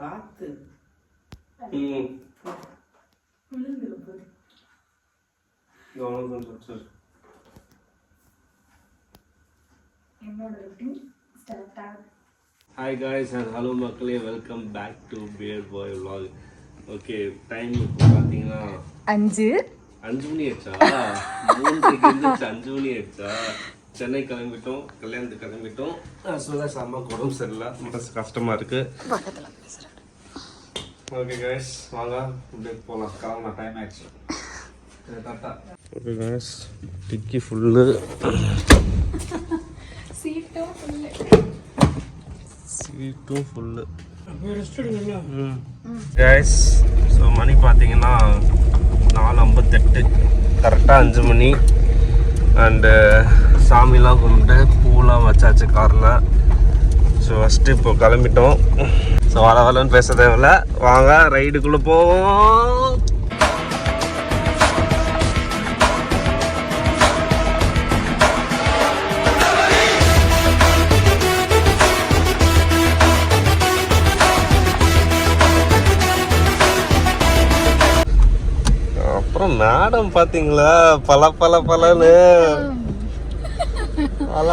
பார்த்து hi guys and hello மக்களே, welcome back to bear boy vlog. Okay, time இப்போ பார்த்தீங்கன்னா 5 மணி ஆயிடுச்சா? 5 மணி ஆயிடுச்சா? சென்னை கிளம்பிட்டோம், கல்யாணத்துக்கு கிளம்பிட்டோம். சொல்ல அம்மாவுக்கு உடம்பு சரியில்லை, மனசு கஷ்டமாக இருக்குது. ஓகே காய்ஸ், வாங்க அப்படியே போகலாம். கிளம்பலாம், டைம் ஆயிடுச்சு. ஓகே காய்ஸ், டிக்கி ஃபுல்லு, சீட்டும் ஃபுல்லு. கைஸ், ஸோ மணி பார்த்தீங்கன்னா 4:58, கரெக்டாக 5 மணி. அண்டு சாமிலாம் கும்பிட்டு பூலாம் வச்சாச்சு காரில். ஸோ ஃபஸ்ட்டு இப்போ கிளம்பிட்டோம். ஸோ வளன்னு பேச தேவையில்ல, வாங்க ரைடுக்குள்ளே போவோம். அப்புறம் மேடம் பாத்தீங்களா,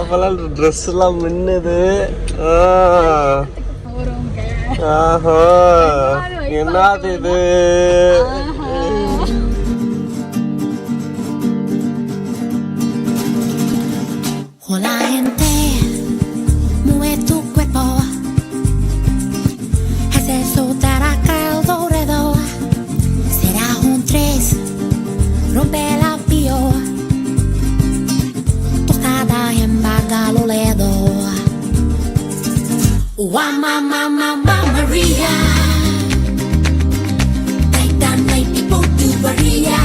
பலன்னு ட்ரெஸ் எல்லாம் மின்னுது. ஆஹா, என்னது இது? Hola gente, mueve tu cuerpo, haz eso acá alrededor. Será un 3, rompe la pio, tostada en Bagaloledo. Mamma Maria, take the night people to Maria.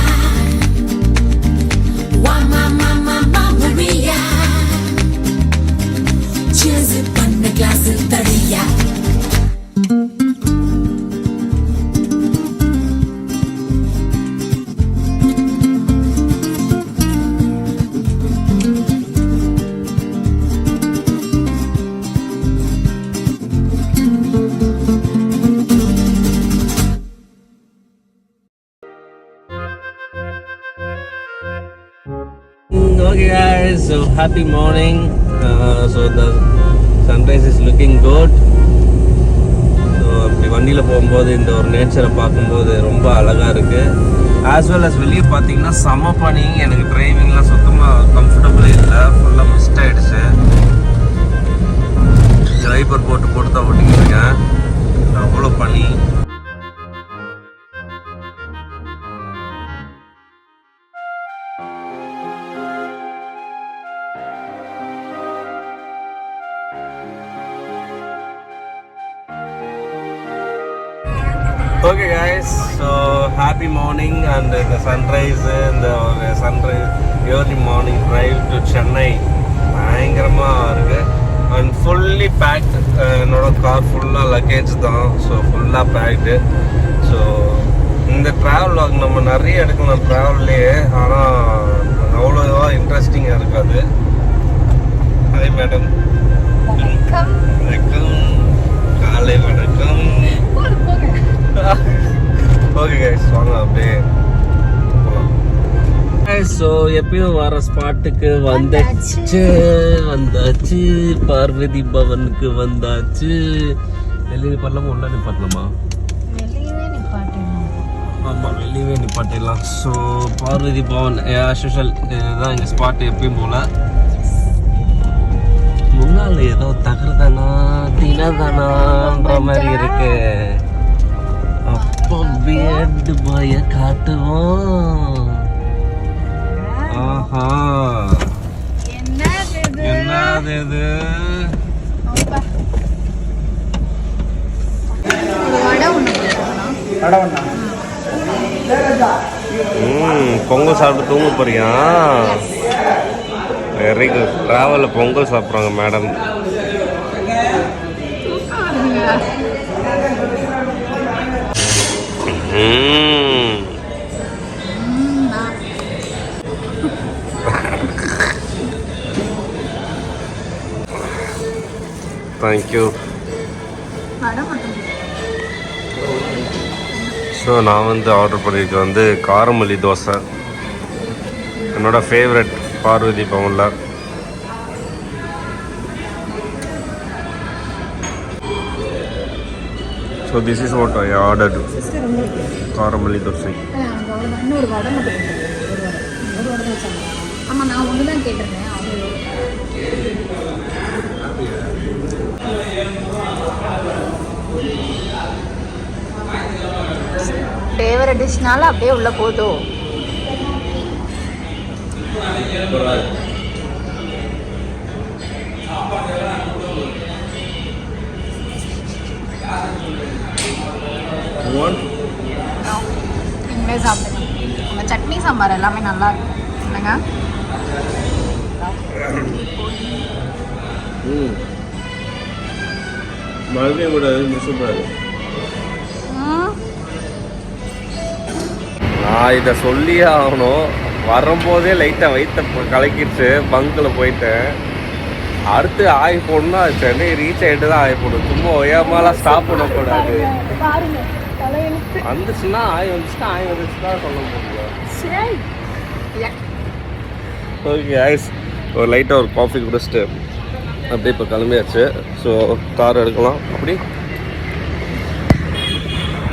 Mamma Maria, cheers upon the glass of Maria. Okay guys, so happy morning. So the sunrise is looking good. So அப்படி வண்டியில் போகும்போது இந்த ஒரு நேச்சரை பார்க்கும்போது ரொம்ப அழகாக இருக்குது. ஆஸ் வெல் அஸ் வெளியே பார்த்தீங்கன்னா செம பனி. எனக்கு டிரைவிங்லாம் சுத்தமாக கம்ஃபர்டபுளே இல்லை, ஃபுல்லாக மிஸ்ட் ஆகிடுச்சு. ட்ரைவர் போட்டு தான் ஓட்டிக்கிருக்கேன், அவ்வளோ பனி. Okay guys, so happy morning and the sunrise early morning drive to Chennai பயங்கரமாக இருக்குது. And fully packed. என்னோட கார் ஃபுல்லாக லக்கேஜ் தான், ஸோ ஃபுல்லாக பேக்டு. ஸோ இந்த ட்ராவல் வாக் நம்ம நிறைய எடுக்கலாம் ட்ராவல்லையே, ஆனால் அவ்வளோவா இன்ட்ரெஸ்டிங்காக இருக்காது. Hi madam. வணக்கம். காலை வணக்கம். ஓகே கைஸ், வாங்க அப்படியே போகலாம். ஸோ எப்பயும் வர ஸ்பாட்டுக்கு வந்தாச்சு. பார்வதி பவனுக்கு வந்தாச்சு. வெளியே நிப்பாட்டலாமா, உள்ள நிப்பாட்டலாமா? ஆமாம், வெளியவே நிப்பாட்டிடலாம். So Parvathi Pavan as usual இதுதான் எங்கள் ஸ்பாட்டு எப்பயும் போல். முன்னால் ஏதோ தகரதானா தினதானான்ற மாதிரி இருக்கு. அப்போ பியர்டு பாய காட்டுவோம். ஆஹா, என்னது இது? பொங்கல் சாப்பிட்டு தூங்க போறியா? Very good. டிராவலில் பொங்கல் சாப்பிட்றாங்க மேடம். தேங்க்யூ. வடை மட்டும் ஸோ நான் வந்து ஆர்டர் பண்ணியிருக்கேன் வந்து காரமல்லி தோசை, என்னோட ஃபேவரட் பார்வதி பவனில். So this is what I ordered, sister உங்களுக்கு காரமல்லி தோசை. அவங்க அவ்வளோதான். இன்னொரு வடை மட்டும் ஒரு வடை தான் வச்சாங்க. ஆமாம், நான் ஒன்று தான் கேட்டிருந்தேன். அவங்க ஃபேவரட் டிஷ்னால அப்படியே உள்ள போதும். நீங்களே சாப்பிடுங்க. அந்த சட்னி சாம்பார் எல்லாமே நல்லா இருக்கும் இல்லைங்க? மறுபடியும் கூட சூப்பராக. நான் இதை சொல்லியே ஆகணும். வரும்போதே லைட்டாக வயிற்ற கலக்கிடுச்சு. பங்கில் போயிட்டேன். அடுத்து ஆய் போடணும்னா சென்னை ரீச் ஆகிட்டு தான் ஆய் போடும். சும்மா ஒய்யாமலாம் ஸ்டாப் பண்ணக்கூடாது. வந்துச்சுன்னா ஆய் வந்துச்சுன்னா ஆய் வந்துச்சுன்னா சொல்ல முடியும். ஓகே ஐஸ், ஒரு லைட்டாக ஒரு காஃபி குடிச்சிட்டு அப்படியே இப்போ கிளம்பியாச்சு. ஸோ கார் எடுக்கலாம். அப்படி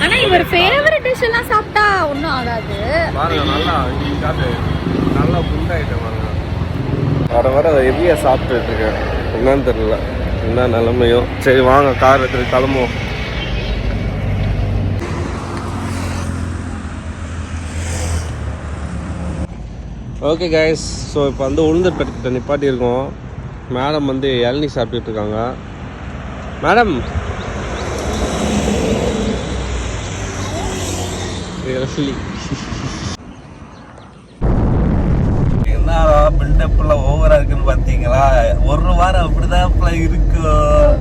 ஆனால் இவர் ஃபேவரட் டிஷ் எல்லாம் சாப்பிட்டா ஒன்றும் ஆகாது. பாருங்க, நல்லா காசு நல்லா புண்டாயிட்டேன் பாருங்க. வர ஹெவியாக சாப்பிட்டுட்டு இருக்கேன். என்னன்னு தெரியல என்ன நிலமையோ. சரி வாங்க கார் எடுத்துட்டு கிளம்புவோம். ஓகே கைஸ், ஸோ இப்போ வந்து உளுந்தூர்பேட்டை நிப்பாட்டியிருக்கோம். மேடம் வந்து இளநீ சாப்பிட்டுட்டு இருக்காங்க. மேடம் என்ன பில்டப்லாம் ஓவரா இருக்குன்னு பார்த்தீங்களா? ஒரு வாரம் அப்படிதான் இருக்கும்.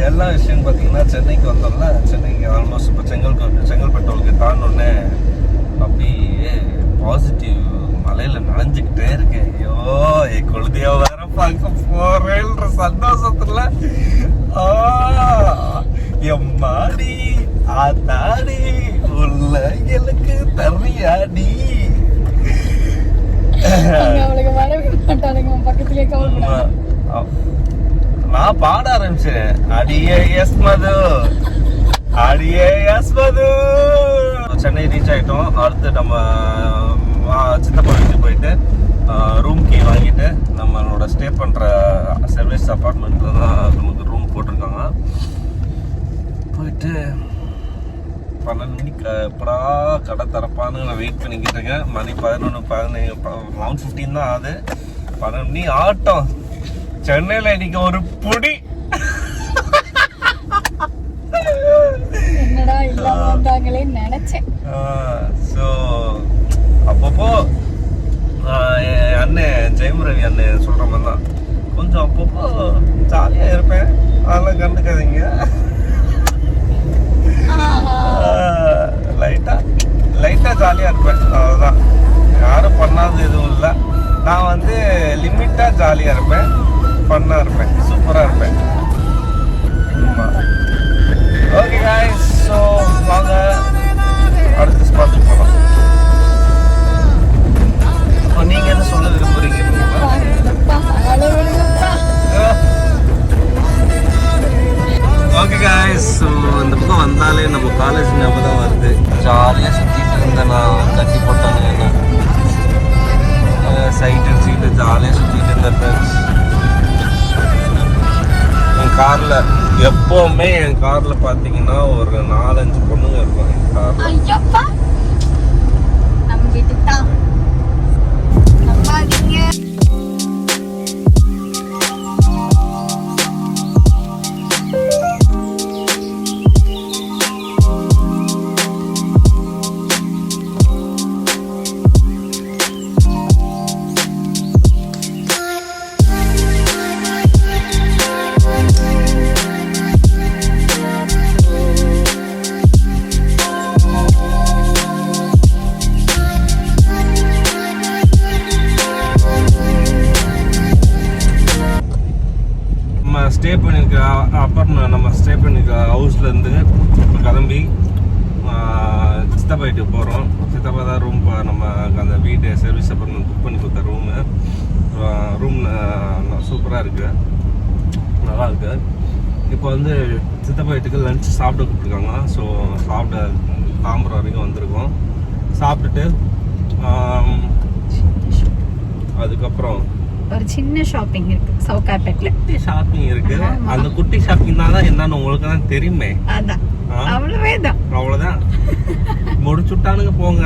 எல்லா விஷயம் பார்த்தீங்கன்னா சென்னைக்கு வந்தோம்ல, சென்னைக்கு ஆல்மோஸ்ட் இப்போ செங்கல்பட்டு தாண்டோடனே அப்படியே பாசிட்டிவ் மலையில் நனைஞ்சிக்கிட்டே இருக்கேன். ஐயோ, என் குழந்தைய வேற பார்க்க போறேன்ற சந்தோஷத்துல எம்மாடி ஆத்தாடி உள்ள எனக்கு தர்றியாடி. நான் பாட ஆரம்பிச்சேன். அடியே எஸ் மது, அடியே எஸ் மது. சென்னை ரீச் ஆகிட்டோம். அடுத்து நம்ம சித்தப்பா வீட்டுக்கு போயிட்டு ரூம் கீ வாங்கிட்டு நம்மளோட ஸ்டே பண்ணுற சர்வீஸ் அப்பார்ட்மெண்ட்டில் தான் நமக்கு ரூம் போட்டிருக்காங்க. போயிட்டு 12 மணிக்கு எப்படா கடை திறப்பான்னு நான் வெயிட் பண்ணிக்கிட்டு இருக்கேன். மணி 11:15 தான் ஆகுது. 12 மணி ஆட்டம். சென்னையில் இன்னைக்கு ஒரு புடி. என்னடா இல்லாம வந்தாங்களேன்னு நினைச்சேன். ஸோ அப்பப்போ என் அண்ணன் ஜெயம் ரவி அண்ணன் சொல்கிற மாதிரி தான் கொஞ்சம் அப்பப்போ ஜாலியாக இருப்பேன். அதெல்லாம் கண்டுக்காதீங்க. லைட்டாக ஜாலியாக இருப்பேன், அவ்வளோதான். யாரும் பண்ணாத எதுவும் இல்லை. நான் வந்து லிமிட்டாக ஜாலியாக இருப்பேன், ஃபன்னாக இருப்பேன், சூப்பராக இருப்பேன். ஓகே காய்ஸ், ஸோ வாங்க அடுத்த ஸ்பாட்டுக்கு போகலாம். நீங்கள் என்ன சொல்ல விரும்புறீங்க? ஓகே காய்ஸ், ஸோ இந்த பக்கம் வந்தாலே நம்ம காலேஜ் ஞாபகம் தான் வருது. ஜாலியாக சுற்றிட்டு இருந்தேன். நான் கட்டி போட்டாங்க என்ன சைட் அடிச்சுக்கிட்டு ஜாலியாக சுற்றிட்டு இருந்தேன் ஃப்ரெண்ட்ஸ். என் காரில் எப்போவுமே பார்த்தீங்கன்னா ஒரு 4-5 பொண்ணுங்க இருப்பாங்க என் காரில். ஐயப்பா, நம்ம வீட்டுக்கு தான் நம்பாதீங்க. பண்ணியிருக்க அப்புறம் நம்ம ஸ்டே பண்ணியிருக்க ஹவுஸ்லேருந்து கிளம்பி சித்தப்பா வீட்டுக்கு போகிறோம். சித்தப்பா தான் ரூம் நம்ம அந்த வீட்டு சர்வீஸ் அப்புறம் புக் பண்ணி கொடுத்த ரூம் சூப்பராக இருக்குது, நல்லா இருக்குது. இப்போ வந்து சித்தப்பா வீட்டுக்கு லஞ்ச் சாப்பிட கூப்பிட்ருக்காங்க. ஸோ சாப்பிட தாம்பரம் வரைக்கும் வந்திருக்கோம். சாப்பிட்டுட்டு அதுக்கப்புறம் ஒரு சின்ன ஷாப்பிங் இருக்கு சவுகார்பேட்ல. குட்டி ஷாப்பிங் இருக்கு. அந்த குட்டி ஷாப்பிங் தான் என்னன்னு உங்களுக்கு தான் தெரியுமே. அதான் அவ்வளோதான் முடிச்சுட்டானுங்க போங்க.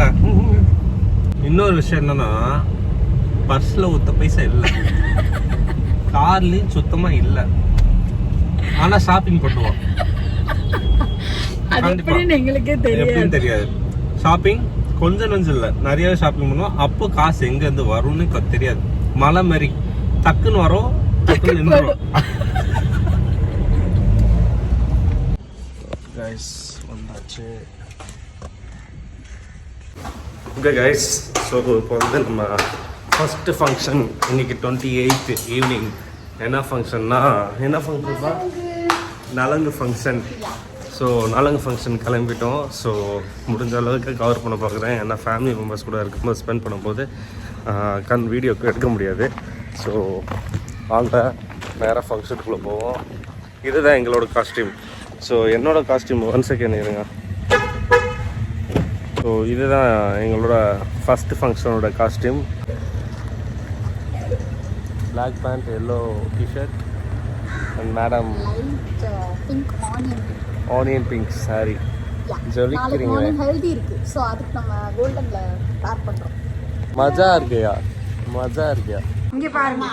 இன்னொரு விஷயம் என்னன்னா பர்ஸ்ல ஒத்த பைசா இல்லை, கார்லயும் சுத்தமா இல்லை. ஆனா ஷாப்பிங் பண்ணுவோம். எங்களுக்கே எப்படின்னு தெரியாது. ஷாப்பிங் கொஞ்சம் நெஞ்சம் இல்லை, நிறைய ஷாப்பிங் பண்ணுவோம். அப்போ காசு எங்க இருந்து வரும்னு தெரியாது. மலை மாதிரி டக்குன்னு வரும், டக்குன்னு நின்றுடும். கைஸ் வந்தாச்சு. ஓகே கைஸ், ஸோ இப்போ வந்து நம்ம ஃபஸ்ட்டு ஃபங்க்ஷன் இன்னைக்கு 28th ஈவினிங். என்ன ஃபங்க்ஷன்னா நலங்கு ஃபங்க்ஷன். ஸோ நலங்கு ஃபங்க்ஷன் கிளம்பிட்டோம். ஸோ முடிஞ்ச அளவுக்கு கவர் பண்ண பார்க்குறேன். ஏன்னா ஃபேமிலி மெம்பர்ஸ் கூட இருக்கும்போது ஸ்பெண்ட் பண்ணும்போது வீடியோக்கு எடுக்க முடியாது. ஸோ வாங்க நேராக ஃபங்க்ஷனுக்குள்ளே போவோம். இதுதான் எங்களோட காஸ்டியூம். ஸோ என்னோட காஸ்டியூம் 1 செகண்ட் இருங்க. ஸோ இதுதான் எங்களோட ஃபஸ்ட்டு ஃபங்க்ஷனோட costume. Black pant, yellow t-shirt and madam onion pink sari. ஜொலிக்கிறீங்க. ஹெல்தி இருக்கு. ஸோ அதுக்கு நம்ம கோல்டன்ல பேர் பண்றோம். மஜா இருக்கியா, மஜா இருக்கியா. இங்க பாருங்க.